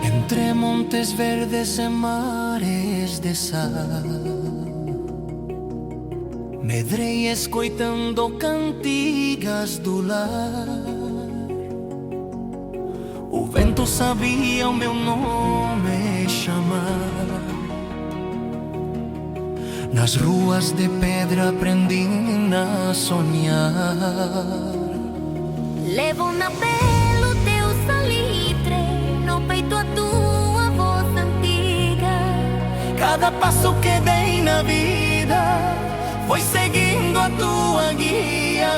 Entre montes verdes e mares de sal, medrei escoitando cantigas do lar. O vento sabia o meu nome chamar. Nas ruas de pedra aprendi a sonhar. Levo na pele o teu salitre, no peito a tua voz antiga. Cada passo que dei na vida foi seguindo a tua guia.